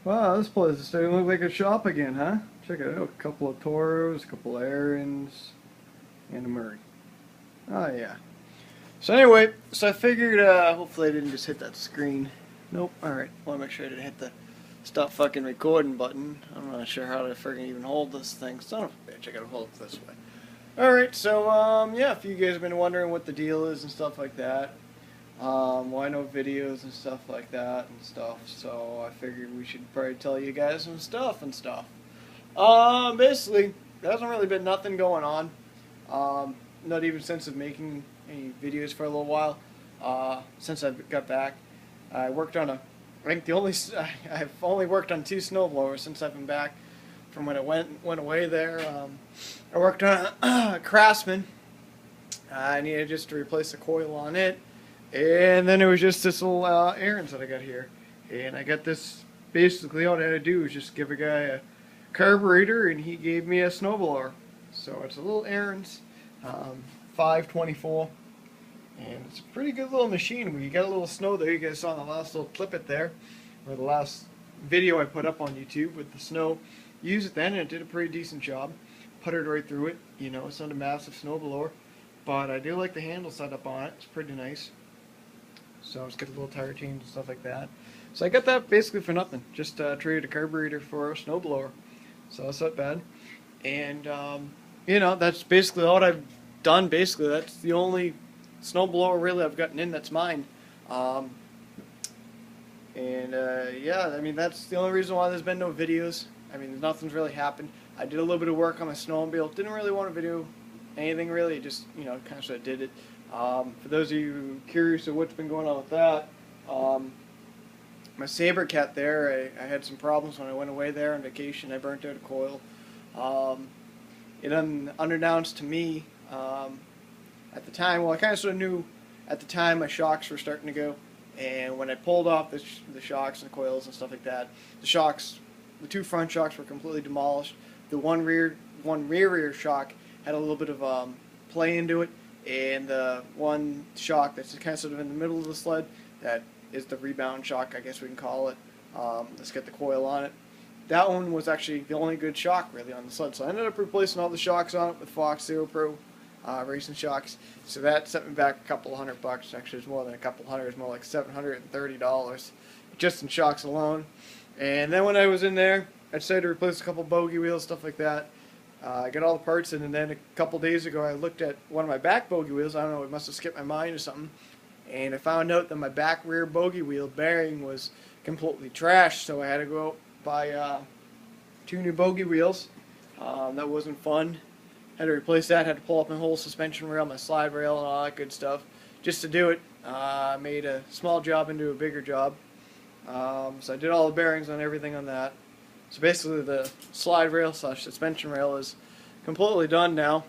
Wow, this place is starting to look like a shop again, huh? Check it out. A couple of Toros, a couple of Aarons, and a Murray. Oh, yeah. So anyway, I figured, hopefully I didn't just hit that screen. Nope, alright. Want to make sure I didn't hit the stop fucking recording button. I'm not sure how to friggin' even hold this thing. Son of a bitch, I gotta hold it this way. Alright, so, yeah, if you guys have been wondering what the deal is and stuff like that, why no videos and stuff like that and stuff, so I figured we should probably tell you guys some stuff and stuff. Basically, there hasn't really been nothing going on, not even since of making any videos for a little while, since I got back. I worked on I think I've only worked on 2 snowblowers since I've been back from when it went away there. I worked on a Craftsman. I needed just to replace the coil on it. And then it was just this little errands that I got here. And I got this, basically all I had to do was just give a guy a carburetor and he gave me a snowblower. So it's a little errands, 524. And it's a pretty good little machine. We got a little snow there. You guys saw in the last little clip it there, or the last video I put up on YouTube with the snow. Used it then and it did a pretty decent job. Puttered right through it. You know, it's not a massive snowblower. But I do like the handle setup on it. It's pretty nice. So I just get a little tire change and stuff like that. So I got that basically for nothing. Just traded a carburetor for a snowblower. So that's not bad. And, you know, that's basically all I've done. Basically, that's the only snowblower really I've gotten in that's mine. Yeah, I mean, that's the only reason why there's been no videos. I mean, nothing's really happened. I did a little bit of work on my snowmobile. Didn't really want to video anything really, just, you know, kind of sort of did it. For those of you curious of what's been going on with that, my Sabercat there, I had some problems when I went away there on vacation. I burnt out a coil. It unannounced to me at the time, well, I kind of sort of knew at the time my shocks were starting to go, and when I pulled off the shocks and coils and stuff like that, the 2 front shocks were completely demolished. The one rear shock had a little bit of play into it, and the one shock that's kind of sort of in the middle of the sled, that is the rebound shock, I guess we can call it. Let's get the coil on it. That one was actually the only good shock really on the sled, so I ended up replacing all the shocks on it with Fox Zero Pro racing shocks. So that set me back a couple $100. Actually, it's more than a couple hundred. It's more like $730 just in shocks alone. And then when I was in there, I decided to replace a couple bogey wheels, stuff like that. I got all the parts in, and then a couple days ago I looked at one of my back bogey wheels. I don't know, it must have skipped my mind or something. And I found out that my back rear bogey wheel bearing was completely trashed, so I had to go out buy 2 new bogey wheels. That wasn't fun. Had to replace that, had to pull up my whole suspension rail, my slide rail, and all that good stuff. Just to do it, I made a small job into a bigger job. So I did all the bearings on everything on that. So basically the slide rail / suspension rail is completely done now.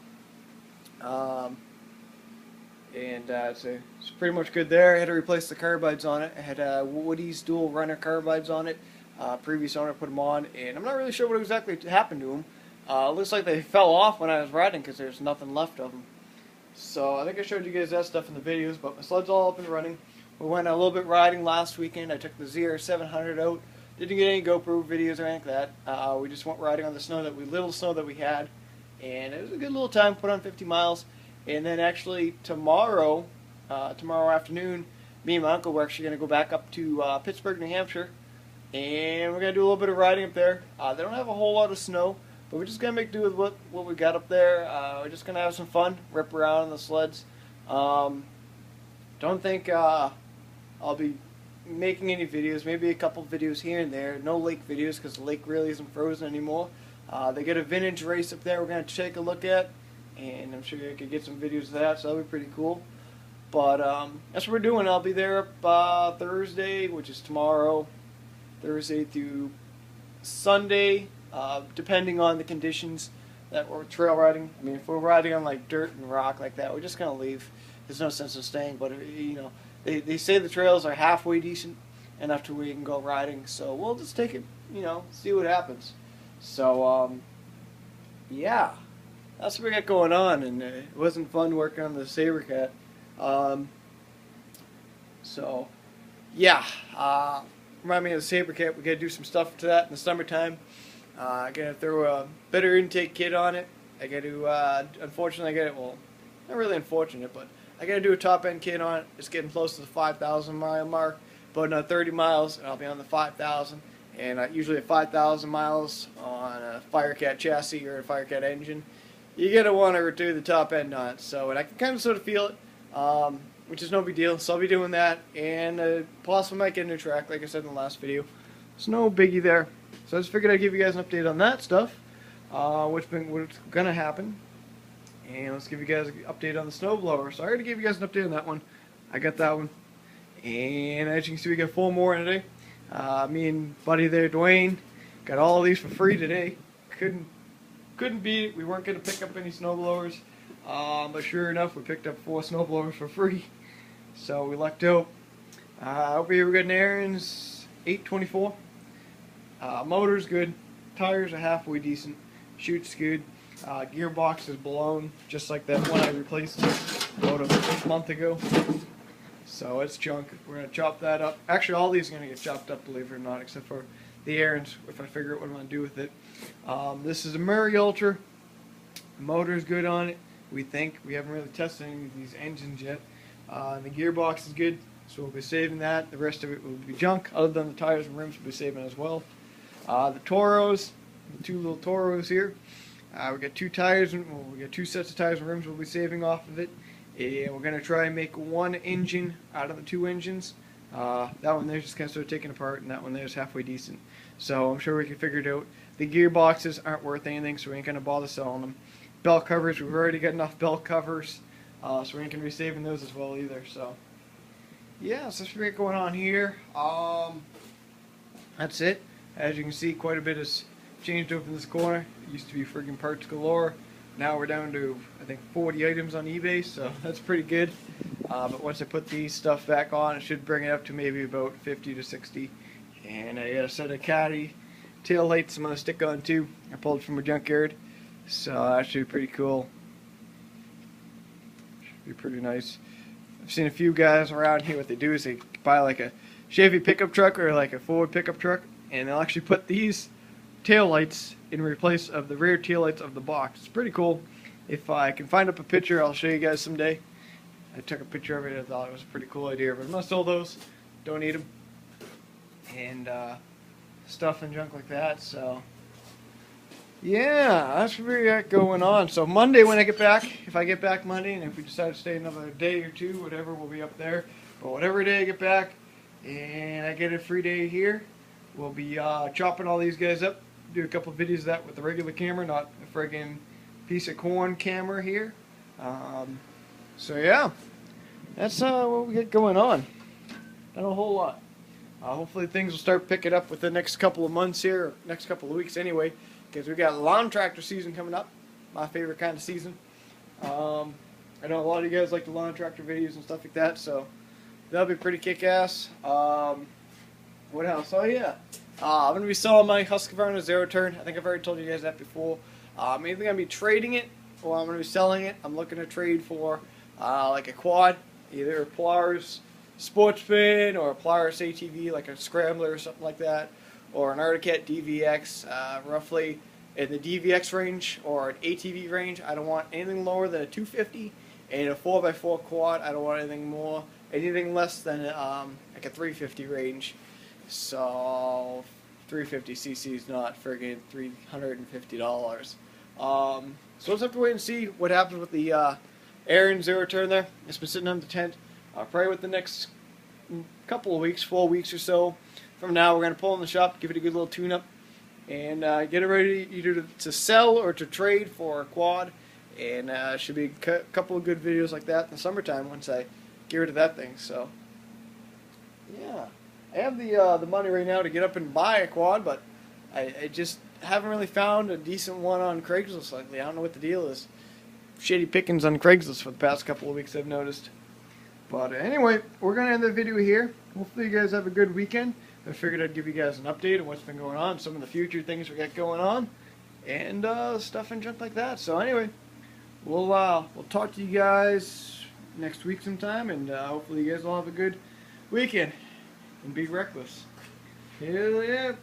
It's pretty much good there. I had to replace the carbides on it. I had Woody's dual runner carbides on it. Previous owner put them on, and I'm not really sure what exactly happened to them. Looks like they fell off when I was riding because there's nothing left of them. So I think I showed you guys that stuff in the videos, but my sled's all up and running. We went a little bit riding last weekend. I took the ZR700 out. Didn't get any GoPro videos or anything like that. We just went riding on the little snow that we had, and it was a good little time. Put on 50 miles, and then actually tomorrow afternoon, me and my uncle were actually going to go back up to Pittsburgh, New Hampshire, and we're going to do a little bit of riding up there. They don't have a whole lot of snow, but we're just going to make do with what we got up there. We're just going to have some fun, rip around on the sleds. Don't think I'll be making any videos, maybe a couple videos here and there. No lake videos because the lake really isn't frozen anymore. They got a vintage race up there we're going to take a look at, and I'm sure you could get some videos of that, so that'll be pretty cool. But that's what we're doing. I'll be there up Thursday, which is tomorrow, Thursday through Sunday, depending on the conditions that we're trail riding. I mean, if we're riding on like dirt and rock like that, we're just going to leave. There's no sense in staying, but you know, they say the trails are halfway decent enough to where you can go riding, so we'll just take it, you know, see what happens. So, yeah, that's what we got going on, and it wasn't fun working on the Sabercat. So, yeah, remind me of the Saber kit. We gotta do some stuff to that in the summertime. I gotta throw a better intake kit on it. I gotta, unfortunately, I gotta, well, not really unfortunate, but I gotta do a top end kit on it. It's getting close to the 5,000 mile mark. But another 30 miles, and I'll be on the 5,000. And usually at 5,000 miles on a Firecat chassis or a Firecat engine, you're gonna want to do the top end on it. So, and I can kind of sort of feel it, which is no big deal. So I'll be doing that, and possibly might get a new track, like I said in the last video. It's no biggie there. So I just figured I'd give you guys an update on that stuff, what's gonna happen, and let's give you guys an update on the snowblower. So I already gave you guys an update on that one. I got that one, and as you can see, we got 4 more in today. Me and buddy there, Dwayne, got all of these for free today. Couldn't beat it. We weren't gonna pick up any snowblowers, but sure enough, we picked up 4 snowblowers for free. So we lucked out. Over here we got an Ariens 824. Motor's good. Tires are halfway decent. Chute's good. Gearbox is blown, just like that one I replaced about a month ago. So it's junk. We're going to chop that up. Actually, all these are going to get chopped up, believe it or not, except for the Ariens, if I figure out what I'm going to do with it. This is a Murray Ultra. The motor's good on it, we think. We haven't really tested any of these engines yet. The gearbox is good, so we'll be saving that. The rest of it will be junk, other than the tires and rims we'll be saving as well. The Toros, the 2 little Toros here. We got 2 tires, we got 2 sets of tires and rims we'll be saving off of it. And we're going to try and make 1 engine out of the 2 engines. That one there's just kind of sort of taken apart, and that one there's halfway decent. So I'm sure we can figure it out. The gearboxes aren't worth anything, so we ain't going to bother selling them. Belt covers, we've already got enough belt covers, so we ain't going to be saving those as well either. So yeah, so that's what we got going on here. That's it. As you can see, quite a bit has changed over in this corner. It used to be friggin' parts galore. Now we're down to, I think, 40 items on eBay, so that's pretty good. But once I put these stuff back on, it should bring it up to maybe about 50 to 60. And I got a set of Caddy tail lights I'm going to stick on too. I pulled from a junkyard, so that should be pretty cool. Should be pretty nice. I've seen a few guys around here, what they do is they buy like a Chevy pickup truck or like a Ford pickup truck, and they'll actually put these tail lights in replace of the rear tail lights of the box. It's pretty cool. If I can find up a picture, I'll show you guys someday. I took a picture of it. I thought it was a pretty cool idea, but I'm gonna sell those. Don't need them, and stuff and junk like that. So yeah, that's what we got going on. So Monday when I get back, if I get back Monday, and if we decide to stay another day or 2, whatever, we'll be up there. But whatever day I get back, and I get a free day here, we'll be chopping all these guys up. Do a couple of videos of that with the regular camera, not a friggin' piece of corn camera here. So yeah, that's what we got going on. Not a whole lot. Hopefully things will start picking up with the next couple of months here, or next couple of weeks anyway, because we got lawn tractor season coming up. My favorite kind of season. I know a lot of you guys like the lawn tractor videos and stuff like that, so that'll be pretty kick-ass. What else? Oh yeah. I'm going to be selling my Husqvarna Zero Turn. I think I've already told you guys that before. I'm either going to be trading it or I'm going to be selling it. I'm looking to trade for like a quad, either a Polaris Sportsman or a Polaris ATV, like a Scrambler or something like that, or an Arctic Cat DVX, roughly in the DVX range or an ATV range. I don't want anything lower than a 250, and a 4x4 quad. I don't want anything less than like a 350 range. So 350cc is not friggin' $350. So let's have to wait and see what happens with the Ariens Zero Turn there. It's been sitting on the tent. Probably with the next couple of weeks, 4 weeks or so from now, we're going to pull in the shop, give it a good little tune-up, and get it ready either to sell or to trade for a quad. And should be a couple of good videos like that in the summertime once I get rid of that thing. So yeah. I have the money right now to get up and buy a quad, but I just haven't really found a decent one on Craigslist lately. I don't know what the deal is. Shitty pickings on Craigslist for the past couple of weeks, I've noticed. But anyway, we're going to end the video here. Hopefully you guys have a good weekend. I figured I'd give you guys an update on what's been going on, some of the future things we got going on, and stuff and junk like that. So anyway, we'll talk to you guys next week sometime, and hopefully you guys will have a good weekend. And be reckless. Hell yeah.